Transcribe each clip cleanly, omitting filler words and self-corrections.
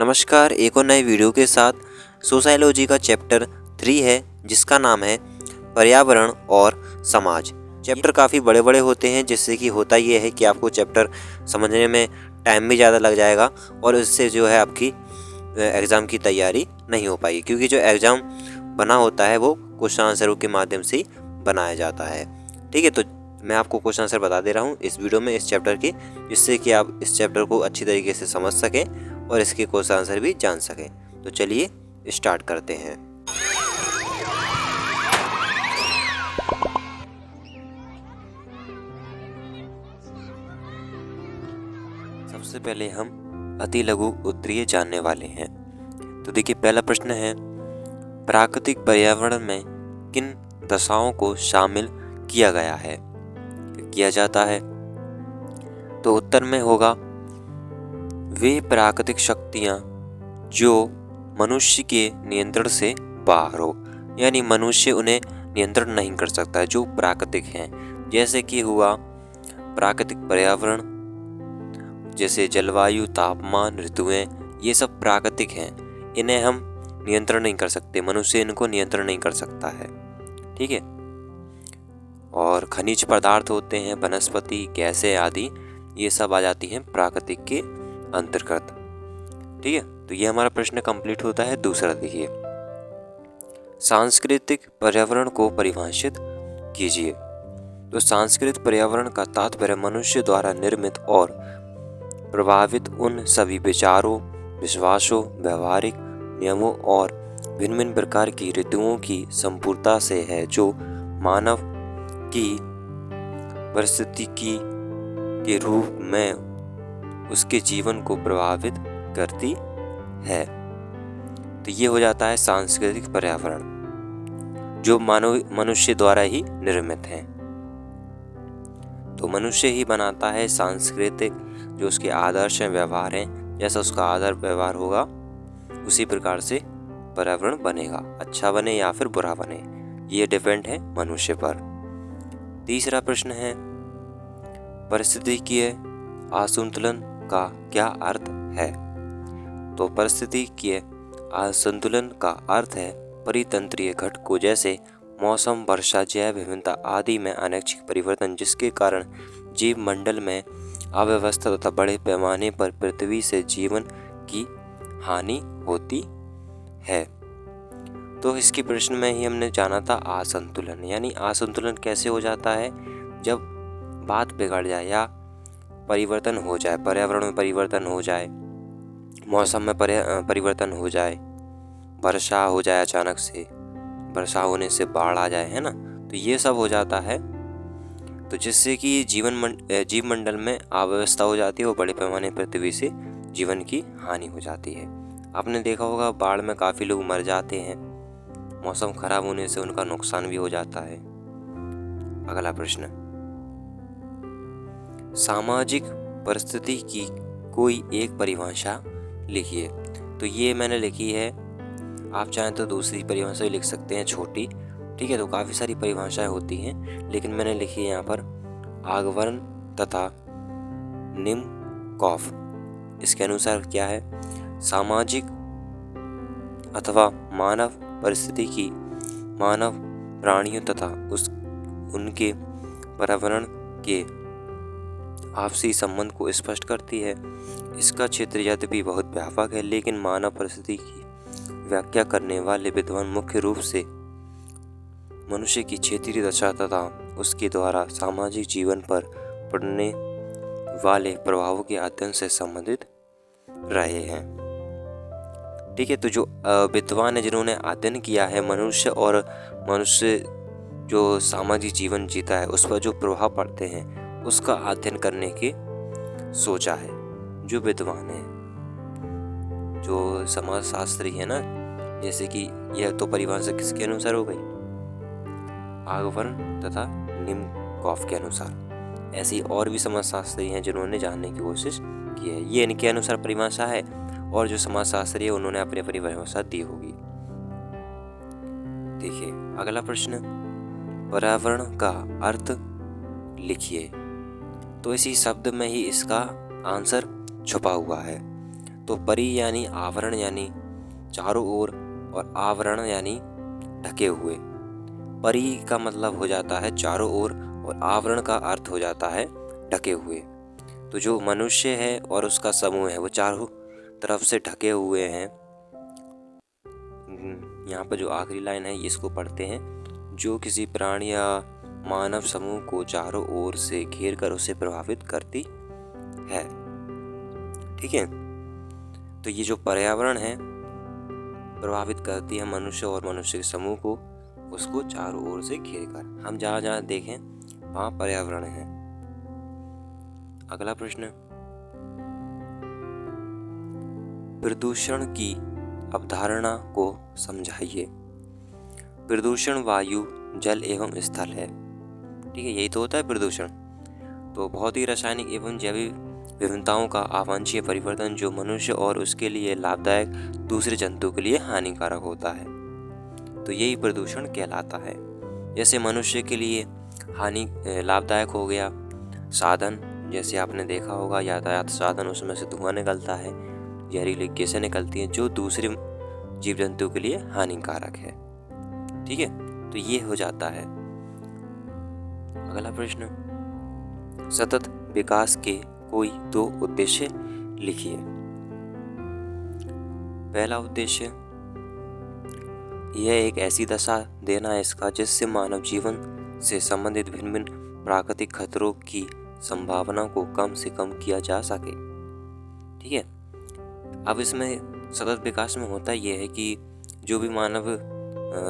नमस्कार, एक और नए वीडियो के साथ। सोसाइलॉजी का चैप्टर 3 है जिसका नाम है पर्यावरण और समाज। चैप्टर काफ़ी बड़े बड़े होते हैं, जिससे कि होता ये है कि आपको चैप्टर समझने में टाइम भी ज़्यादा लग जाएगा और इससे जो है आपकी एग्ज़ाम की तैयारी नहीं हो पाएगी, क्योंकि जो एग्ज़ाम बना होता है वो क्वेश्चन आंसरों के माध्यम से ही बनाया जाता है। ठीक है, तो मैं आपको क्वेश्चन आंसर बता दे रहा हूँ इस वीडियो में इस चैप्टर की, जिससे कि आप इस चैप्टर को अच्छी तरीके से समझ सकें और इसके क्वेश्चन आंसर भी जान सकें। तो चलिए स्टार्ट करते हैं। सबसे पहले हम अति लघु उत्तरीय जानने वाले हैं। तो देखिए, पहला प्रश्न है, प्राकृतिक पर्यावरण में किन दशाओं को शामिल किया गया है, किया जाता है? तो उत्तर में होगा वे प्राकृतिक शक्तियाँ जो मनुष्य के नियंत्रण से बाहर हो, यानी मनुष्य उन्हें नियंत्रण नहीं कर सकता है, जो प्राकृतिक हैं। जैसे कि हुआ प्राकृतिक पर्यावरण, जैसे जलवायु, तापमान, ऋतुएं, ये सब प्राकृतिक हैं। इन्हें हम नियंत्रण नहीं कर सकते, मनुष्य इनको नियंत्रण नहीं कर सकता है। ठीक है। और खनिज पदार्थ होते हैं, वनस्पति, गैसें आदि, ये सब आ जाती हैं प्राकृतिक के अंतर्गत। ठीक है, तो ये हमारा प्रश्न कंप्लीट होता है। दूसरा देखिए, सांस्कृतिक पर्यावरण को परिभाषित कीजिए। तो सांस्कृतिक पर्यावरण का तात्पर्य मनुष्य द्वारा निर्मित और प्रभावित उन सभी विचारों, विश्वासों, व्यवहारिक नियमों और भिन्न भिन्न प्रकार की रीतियों की संपूर्णता से है, जो मानव की परिस्थितिकी के रूप में उसके जीवन को प्रभावित करती है। तो ये हो जाता है सांस्कृतिक पर्यावरण, जो मनुष्य द्वारा ही निर्मित है। तो मनुष्य ही बनाता है सांस्कृतिक, जो उसके आदर्श हैं, व्यवहार हैं, जैसा उसका आदर व्यवहार होगा उसी प्रकार से पर्यावरण बनेगा, अच्छा बने या फिर बुरा बने, ये डिपेंड है मनुष्य पर। तीसरा प्रश्न है, पारिस्थितिकीय असंतुलन का क्या अर्थ है? तो पारिस्थितिकीय असंतुलन का अर्थ है परितंत्रीय घटकों जैसे मौसम, वर्षा, जैव विविधता आदि में अनैच्छिक परिवर्तन, जिसके कारण जीव मंडल में अव्यवस्था तथा बड़े पैमाने पर पृथ्वी से जीवन की हानि होती है। तो इसके प्रश्न में ही हमने जाना था असंतुलन, यानी असंतुलन कैसे हो जाता है? जब बात बिगड़ जाए या परिवर्तन हो जाए, पर्यावरण में परिवर्तन हो जाए, मौसम में परिवर्तन हो जाए, वर्षा हो जाए, अचानक से वर्षा होने से बाढ़ आ जाए, है ना, तो ये सब हो जाता है। तो जिससे कि जीव मंडल में अव्यवस्था हो जाती है और बड़े पैमाने पर पृथ्वी से जीवन की हानि हो जाती है। आपने देखा होगा बाढ़ में काफ़ी लोग मर जाते हैं, मौसम खराब होने से उनका नुकसान भी हो जाता है। अगला प्रश्न, सामाजिक परिस्थिति की कोई एक परिभाषा लिखिए। तो ये मैंने लिखी है, आप चाहें तो दूसरी परिभाषा भी लिख सकते हैं, छोटी। ठीक है, तो काफ़ी सारी परिभाषाएं होती हैं, लेकिन मैंने लिखी है यहाँ पर आगवर्न तथा निम्नकॉफ। इसके अनुसार क्या है? सामाजिक अथवा मानव परिस्थिति की मानव प्राणियों तथा उनके पर्यावरण के आपसी संबंध को स्पष्ट करती है। इसका क्षेत्र यद्यपि बहुत व्यापक है, लेकिन मानव परिस्थिति की व्याख्या करने वाले विद्वान मुख्य रूप से मनुष्य की क्षेत्रीय दशा तथा उसके द्वारा सामाजिक जीवन पर पड़ने वाले प्रभावों के अध्ययन से संबंधित रहे हैं। ठीक है, तो जो विद्वान है जिन्होंने अध्ययन किया है मनुष्य और मनुष्य जो सामाजिक जीवन जीता है उस पर जो प्रभाव पड़ते हैं उसका अध्ययन करने की सोचा है जो विद्वान है, जो समाजशास्त्री है ना। जैसे कि यह तो परिभाषा किसके अनुसार हो गई? आगवर्न तथा निम्नकॉफ के अनुसार। ऐसी और भी समाजशास्त्री हैं जिन्होंने जानने की कोशिश की है। ये इनके अनुसार परिभाषा है और जो समाजशास्त्री है उन्होंने अपनी अपनी परिभाषा दी होगी। देखिए अगला प्रश्न, पर्यावरण का अर्थ लिखिए। तो इसी शब्द में ही इसका आंसर छुपा हुआ है। तो परि यानी आवरण यानी चारों ओर, और आवरण यानी ढके हुए। परि का मतलब हो जाता है चारों ओर और आवरण का अर्थ हो जाता है ढके हुए। तो जो मनुष्य है और उसका समूह है वो चारों तरफ से ढके हुए हैं। यहाँ पर जो आखिरी लाइन है इसको पढ़ते हैं। जो किसी प्राणी या मानव समूह को चारों ओर से घेर कर उसे प्रभावित करती है। ठीक है, तो ये जो पर्यावरण है प्रभावित करती है मनुष्य और मनुष्य के समूह को, उसको चारों ओर से घेर कर। हम जहाँ जहाँ देखें वहाँ पर्यावरण है। अगला प्रश्न, प्रदूषण की अवधारणा को समझाइए। प्रदूषण वायु, जल एवं स्थल है। ठीक है, यही तो होता है प्रदूषण। तो बहुत ही रासायनिक एवं जैविक विभिन्नताओं का अवांछनीय परिवर्तन जो मनुष्य और उसके लिए लाभदायक, दूसरे जंतु के लिए हानिकारक होता है, तो यही प्रदूषण कहलाता है। जैसे मनुष्य के लिए लाभदायक हो गया साधन, जैसे आपने देखा होगा यातायात साधन, उसमें से धुआं निकलता है, जहरीली गैसें निकलती हैं जो दूसरे जीव जंतु के लिए हानिकारक है। ठीक है, तो ये हो जाता है। अगला प्रश्न, सतत विकास के कोई 2 उद्देश्य लिखिए। पहला उद्देश्य, यह एक ऐसी दशा देना है इसका जिससे मानव जीवन से संबंधित भिन्न भिन्न प्राकृतिक खतरों की संभावना को कम से कम किया जा सके। ठीक है, अब इसमें सतत विकास में होता यह है कि जो भी मानव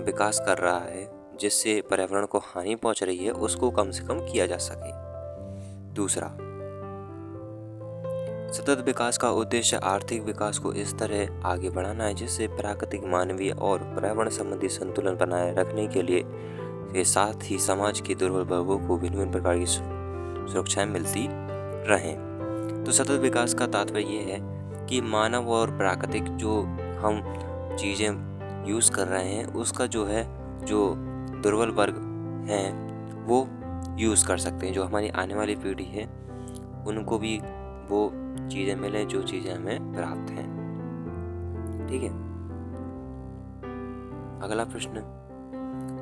विकास कर रहा है जिससे पर्यावरण को हानि पहुंच रही है उसको कम से कम किया जा सके। दूसरा, सतत विकास का उद्देश्य आर्थिक विकास को इस तरह आगे बढ़ाना है जिससे प्राकृतिक, मानवीय और पर्यावरण संबंधी संतुलन बनाए रखने के साथ ही समाज के दुर्बल वर्गों को भिन्न भिन्न प्रकार की सुरक्षाएं मिलती रहें। तो सतत विकास का तात्पर्य ये है कि मानव और प्राकृतिक जो हम चीज़ें यूज़ कर रहे हैं उसका जो है, जो दुर्बल वर्ग हैं वो यूज़ कर सकते हैं। जो हमारी आने वाली पीढ़ी है उनको भी वो चीज़ें मिलें जो चीज़ें हमें प्राप्त हैं। ठीक है, अगला प्रश्न,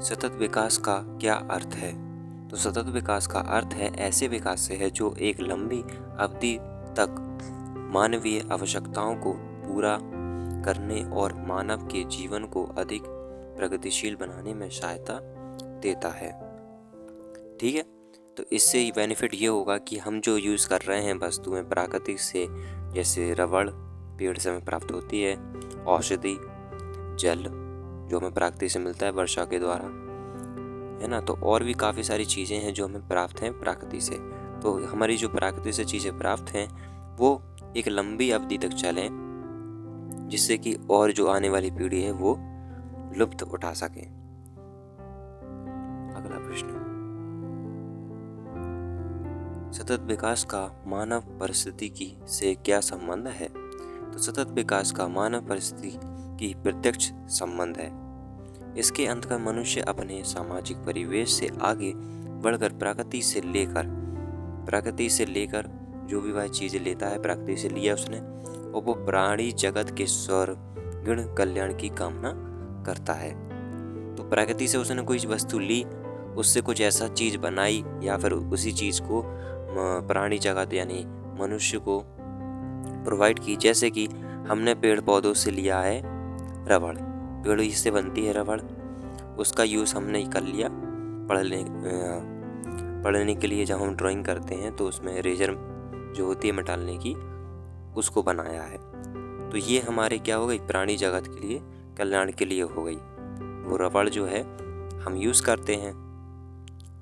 सतत विकास का क्या अर्थ है? तो सतत विकास का अर्थ है ऐसे विकास से है जो एक लंबी अवधि तक मानवीय आवश्यकताओं को पूरा करने और मानव के जीवन को अधिक प्रगतिशील बनाने में सहायता देता है। ठीक है, तो इससे ही बेनिफिट ये होगा कि हम जो यूज़ कर रहे हैं वस्तुएं प्राकृतिक से, जैसे रबड़ पेड़ से हमें प्राप्त होती है, औषधि, जल जो हमें प्राकृतिक से मिलता है वर्षा के द्वारा, है ना, तो और भी काफ़ी सारी चीज़ें हैं जो हमें प्राप्त हैं प्रकृति से। तो हमारी जो प्रकृति से चीज़ें प्राप्त हैं वो एक लंबी अवधि तक चलें जिससे कि और जो आने वाली पीढ़ी है वो लुत्फ उठा सके। अगला प्रश्न, सतत विकास का मानव परिस्थिति से क्या संबंध है? तो सतत विकास का मानव परिस्थिति की प्रत्यक्ष संबंध है। इसके अंतर्गत मनुष्य अपने सामाजिक परिवेश से आगे बढ़कर प्रकृति से लेकर जो भी वह चीज़ें लेता है प्रकृति से लिया उसने, और वो प्राणी जगत के सर्वगुण कल्याण की कामना करता है। तो प्रकृति से उसने कोई वस्तु ली, उससे कुछ ऐसा चीज़ बनाई या फिर उसी चीज़ को प्राणी जगत यानी मनुष्य को प्रोवाइड की। जैसे कि हमने पेड़ पौधों से लिया है रबड़, पेड़ से बनती है रबड़, उसका यूज़ हमने कर लिया पढ़ने के लिए। जब हम ड्राइंग करते हैं तो उसमें रेजर जो होती है मिटाने की, उसको बनाया है। तो ये हमारे क्या हो गई, प्राणी जगत के लिए कल्याण के लिए हो गई। वो रबड़ जो है हम यूज़ करते हैं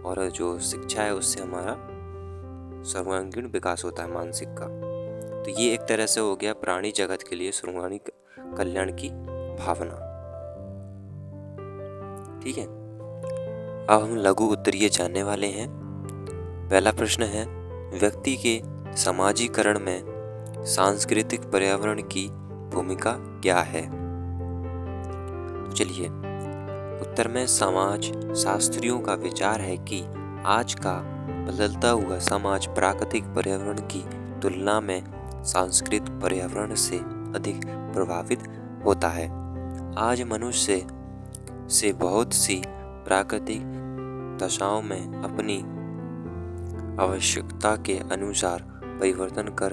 और जो शिक्षा है उससे हमारा सर्वांगीण विकास होता है मानसिक का। तो ये एक तरह से हो गया प्राणी जगत के लिए सर्वांगीण कल्याण की भावना। ठीक है, अब हम लघु उत्तरीय जानने वाले हैं। पहला प्रश्न है, व्यक्ति के समाजीकरण में सांस्कृतिक पर्यावरण की भूमिका क्या है? तो चलिए, उत्तर में समाज शास्त्रियों का विचार है कि आज का बदलता हुआ समाज प्राकृतिक पर्यावरण की तुलना में सांस्कृतिक पर्यावरण से अधिक प्रभावित होता है। आज मनुष्य से बहुत सी प्राकृतिक दशाओं में अपनी आवश्यकता के अनुसार परिवर्तन कर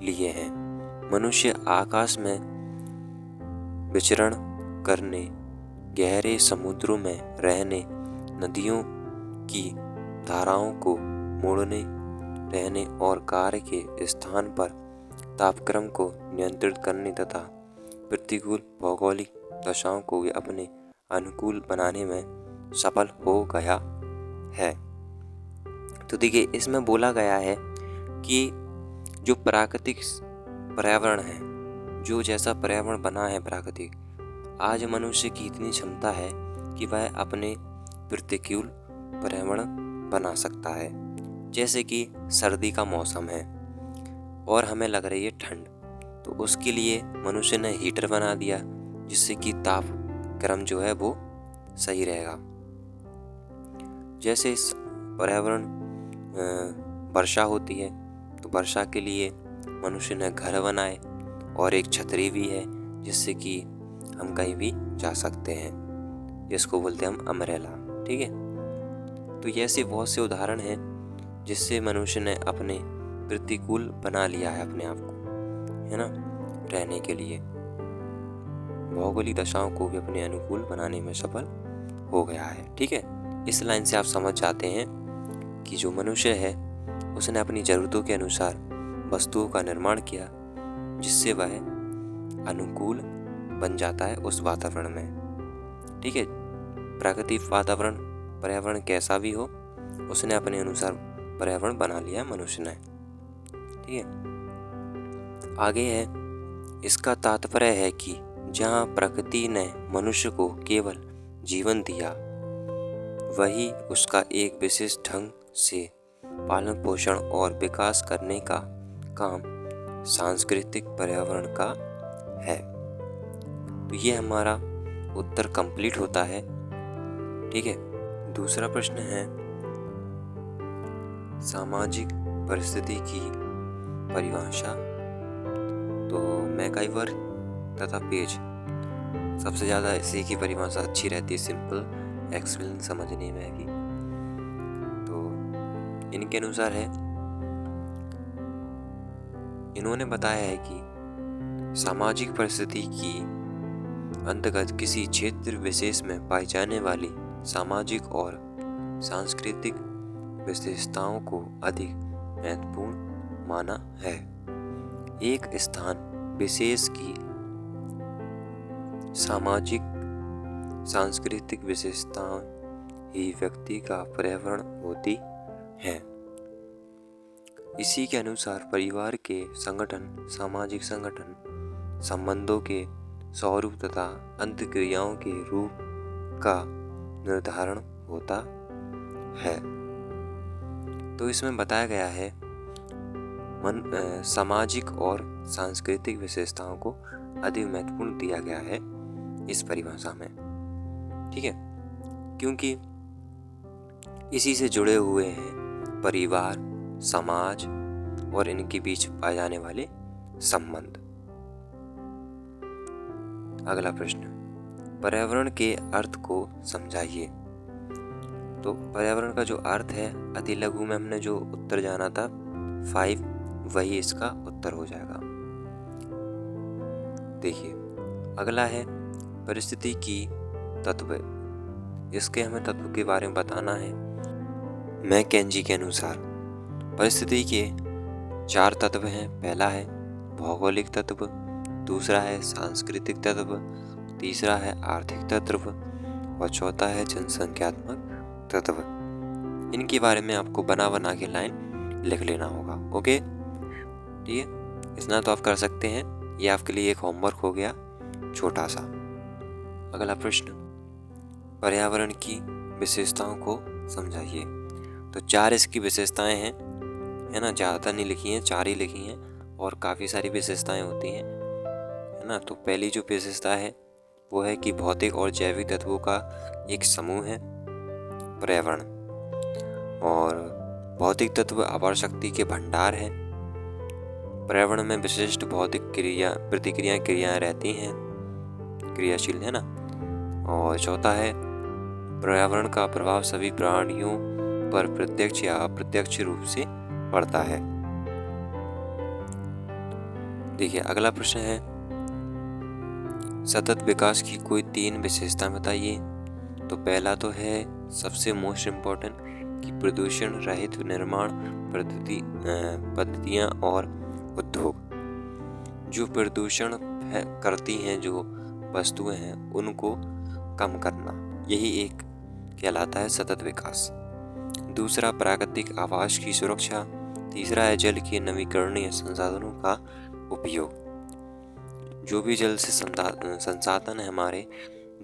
लिए हैं। मनुष्य आकाश में विचरण करने, गहरे समुद्रों में रहने, नदियों की धाराओं को मोड़ने, रहने और कार्य के स्थान पर तापक्रम को नियंत्रित करने तथा प्रतिकूल भौगोलिक दशाओं को भी अपने अनुकूल बनाने में सफल हो गया है। तो देखिए, इसमें बोला गया है कि जो प्राकृतिक पर्यावरण है, जो जैसा पर्यावरण बना है प्राकृतिक, आज मनुष्य की इतनी क्षमता है कि वह अपने प्रतिकूल पर्यावरण बना सकता है। जैसे कि सर्दी का मौसम है और हमें लग रही है ठंड, तो उसके लिए मनुष्य ने हीटर बना दिया जिससे कि तापक्रम जो है वो सही रहेगा। जैसे इस पर्यावरण वर्षा होती है, तो वर्षा के लिए मनुष्य ने घर बनाए और एक छतरी भी है जिससे कि हम कहीं भी जा सकते हैं, जिसको बोलते हैं हम अम्ब्रेला। ठीक है, तो ये ऐसे बहुत से उदाहरण हैं जिससे मनुष्य ने अपने प्रतिकूल बना लिया है अपने आप को, है ना, रहने के लिए। भौगोलिक दशाओं को भी अपने अनुकूल बनाने में सफल हो गया है। ठीक है, इस लाइन से आप समझ जाते हैं कि जो मनुष्य है उसने अपनी ज़रूरतों के अनुसार वस्तुओं का निर्माण किया जिससे वह अनुकूल बन जाता है उस वातावरण में। ठीक है, प्राकृतिक वातावरण पर्यावरण कैसा भी हो, उसने अपने अनुसार पर्यावरण बना लिया मनुष्य ने। ठीक है, आगे है, इसका तात्पर्य है कि जहाँ प्रकृति ने मनुष्य को केवल जीवन दिया, वही उसका एक विशेष ढंग से पालन पोषण और विकास करने का काम सांस्कृतिक पर्यावरण का है। तो ये हमारा उत्तर कंप्लीट होता है। ठीक है, दूसरा प्रश्न है, सामाजिक परिस्थिति की परिभाषा। तो मैकइवर तथा पेज सबसे ज़्यादा इसी की परिभाषा अच्छी रहती है, सिंपल एक्सप्लेन समझने में भी। तो इनके अनुसार है, इन्होंने बताया है कि सामाजिक परिस्थिति की अंतर्गत किसी क्षेत्र विशेष में पाई जाने वाली सामाजिक और सांस्कृतिक विशेषताओं को अधिक महत्वपूर्ण माना है। एक स्थान विशेष की सामाजिक सांस्कृतिक विशेषताएं ही व्यक्ति का पर्यावरण होती हैं। इसी के अनुसार परिवार के संगठन, सामाजिक संगठन, संबंधों के स्वरूप तथा अंतक्रियाओं के रूप का निर्धारण होता है। तो इसमें बताया गया है सामाजिक और सांस्कृतिक विशेषताओं को अधिक महत्वपूर्ण दिया गया है इस परिभाषा में। ठीक है, क्योंकि इसी से जुड़े हुए हैं परिवार, समाज और इनके बीच पाए जाने वाले संबंध। अगला प्रश्न, पर्यावरण के अर्थ को समझाइए। तो पर्यावरण का जो अर्थ है, अति लघु में हमने जो उत्तर जाना था 5, वही इसका उत्तर हो जाएगा। देखिए, अगला है परिस्थिति की तत्व। इसके हमें तत्व के बारे में बताना है। मैकेंजी के अनुसार परिस्थिति के 4 तत्व हैं। पहला है भौगोलिक तत्व, दूसरा है सांस्कृतिक तत्व, तीसरा है आर्थिक तत्व और चौथा है जनसंख्यात्मक तत्व। इनके बारे में आपको बना के लाइन लिख लेना होगा। ओके, ठीक है, इतना तो आप कर सकते हैं। ये आपके लिए एक होमवर्क हो गया छोटा सा। अगला प्रश्न, पर्यावरण की विशेषताओं को समझाइए। तो 4 इसकी विशेषताएं हैं, है ना, ज़्यादा नहीं लिखी हैं, 4 ही लिखी हैं और काफ़ी सारी विशेषताएं होती हैं, है ना। तो पहली जो विशेषता है वो है कि भौतिक और जैविक तत्वों का एक समूह है पर्यावरण। और भौतिक तत्व अपार शक्ति के भंडार है। पर्यावरण में विशिष्ट भौतिक क्रियाएं रहती हैं, क्रियाशील है ना। और चौथा है पर्यावरण का प्रभाव सभी प्राणियों पर प्रत्यक्ष या अप्रत्यक्ष रूप से पड़ता है। देखिए अगला प्रश्न है, सतत विकास की कोई 3 विशेषता बताइए। तो पहला तो है सबसे मोस्ट इम्पोर्टेंट कि प्रदूषण रहित निर्माण पद्धतियाँ और उद्योग। जो प्रदूषण करती हैं जो वस्तुएं हैं उनको कम करना, यही एक कहलाता है सतत विकास। दूसरा प्राकृतिक आवास की सुरक्षा। तीसरा है जल के नवीकरणीय संसाधनों का उपयोग। जो भी जल से संसाधन है हमारे,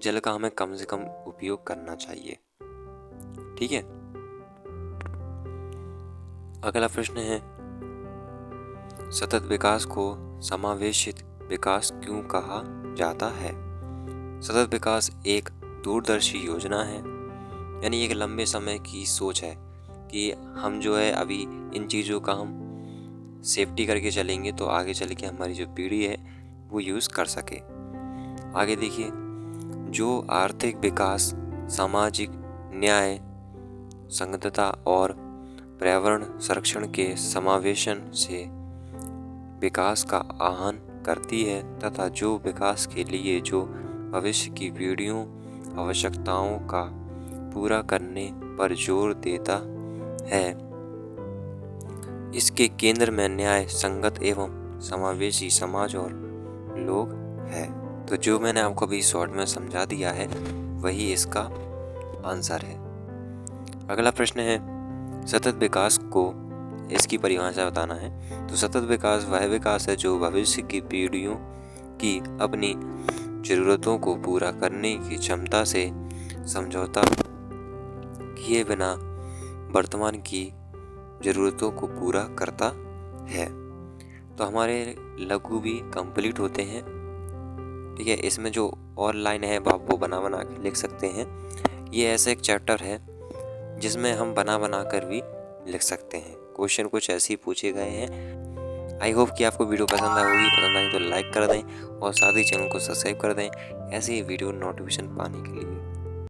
जल का हमें कम से कम उपयोग करना चाहिए। ठीक है। अगला प्रश्न है, सतत विकास को समावेशित विकास क्यों कहा जाता है। सतत विकास एक दूरदर्शी योजना है, यानी एक लंबे समय की सोच है कि हम जो है अभी इन चीज़ों का हम सेफ्टी करके चलेंगे तो आगे चल के हमारी जो पीढ़ी है वो यूज़ कर सके। आगे देखिए, जो आर्थिक विकास, सामाजिक न्याय, संगतता और पर्यावरण संरक्षण के समावेशन से विकास का आह्वान करती है तथा जो विकास के लिए जो भविष्य की पीढ़ियों आवश्यकताओं का पूरा करने पर जोर देता है। इसके केंद्र में न्याय संगत एवं समावेशी समाज और लोग है। तो जो मैंने आपको अभी शॉर्ट में समझा दिया है वही इसका आंसर है। अगला प्रश्न है, सतत विकास को इसकी परिभाषा बताना है। तो सतत विकास वह विकास है जो भविष्य की पीढ़ियों की अपनी जरूरतों को पूरा करने की क्षमता से समझौता किए बिना वर्तमान की जरूरतों को पूरा करता है। तो हमारे लघु भी कंप्लीट होते हैं। ठीक है। इसमें जो और लाइन है आप वो बना बना के लिख सकते हैं। ये ऐसा एक चैप्टर है जिसमें हम बना बना कर भी लिख सकते हैं। क्वेश्चन कुछ ऐसे ही पूछे गए हैं। आई होप कि आपको वीडियो पसंद आई तो लाइक कर दें और साथ ही चैनल को सब्सक्राइब कर दें ऐसे ही वीडियो नोटिफिकेशन पाने के लिए।